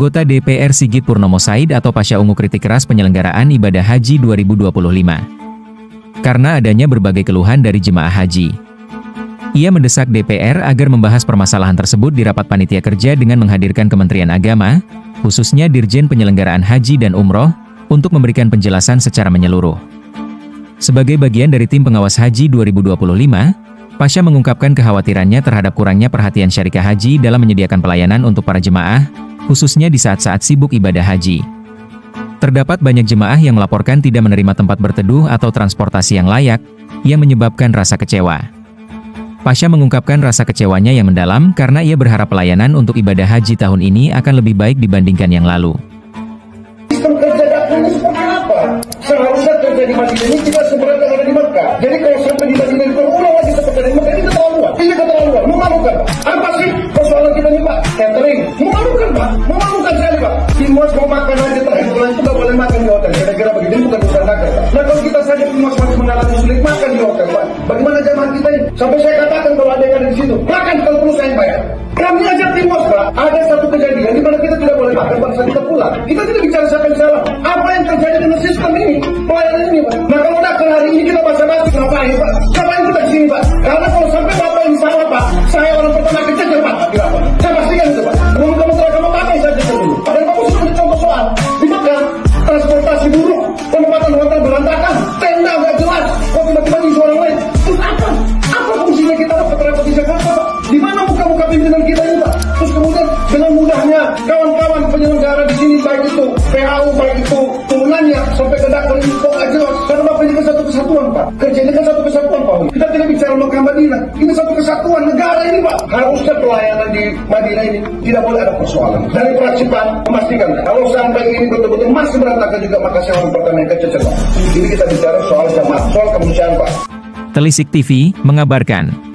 Anggota DPR Sigit Purnomo Said atau Pasha Ungu kritik keras penyelenggaraan ibadah haji 2025. Karena adanya berbagai keluhan dari jemaah haji. Ia mendesak DPR agar membahas permasalahan tersebut di rapat panitia kerja dengan menghadirkan Kementerian Agama, khususnya Dirjen Penyelenggaraan Haji dan Umroh, untuk memberikan penjelasan secara menyeluruh. Sebagai bagian dari tim pengawas haji 2025, Pasha mengungkapkan kekhawatirannya terhadap kurangnya perhatian syarikat haji dalam menyediakan pelayanan untuk para jemaah, khususnya di saat-saat sibuk ibadah haji. Terdapat banyak jemaah yang melaporkan tidak menerima tempat berteduh atau transportasi yang layak, yang menyebabkan rasa kecewa. Pasha mengungkapkan rasa kecewanya yang mendalam karena ia berharap pelayanan untuk ibadah haji tahun ini akan lebih baik dibandingkan yang lalu. Sistem kerja dapur ini seperti apa? Seharusnya kerja di Madinah ini tidak seberat yang ada di Mekah. Jadi kalau sampai di Madinah itu ulang lagi seperti di Mekah, ini keterlaluan. Ini keterlaluan, memalukan. Apa sih persoalan kita ini, Pak? Catering, memalukan, Pak. Memalukan sekali, Pak. Timos mau makan aja terakhir bulan itu nggak boleh makan di hotel. Kira-kira begitu, ini bukan urusan dagang, Pak. Nah kalau kita saja Timos masih mengalami sulit makan di hotel, Pak. Bagaimana jamaah kita ini? Sampai saya katakan kalau ada yang ada di situ, makan kalau perlu saya bayar. Kami aja Timos, Pak. Ada satu kejadian di mana kita tidak boleh makan bangsa kita pulang. Kita tidak bicara siapa yang salah. Apa yang terjadi dengan sistem ini, pelayanan ini, Pak? Nah kalau udah hari ini kita basa-basi ngapain, Pak? Ngapain kita di sini, Pak? Karena kalau sampai Bapak ini salah, Pak, saya orang pertama kececer, Pak. Saya pastikan itu, Pak. Belum kamu pakai saja dulu. Padahal kamu sudah mencontoh soal di Mekah, transportasi buruk, penempatan hotel berantakan, tenda nggak jelas, kok tiba-tiba di orang lain. Terus apa? Apa fungsinya kita repot-repot di Jakarta, Pak? Di mana muka-muka pimpinan kita ini, Pak? Terus kemudian dengan mudahnya kawan-kawan penyelenggara di sini, baik itu PAU, baik itu turunannya sampai ke dakar ini kok nggak jelas. Karena Bapak ini kan satu kesatuan, Pak. Kerjanya kan satu kesatuan, Pak. Kita tidak bicara Mekah Madinah. Ini satu kesatuan negara ini, Pak. Harusnya pelayanan di Madinah ini tidak boleh ada persoalan. Dari Pracipan memastikan kalau sampai ini betul-betul masih berantakan juga, maka saya orang pertama yang kececer, Pak. Ini kita bicara soal jamaah, soal kemanusiaan, Pak. Telisik TV mengabarkan.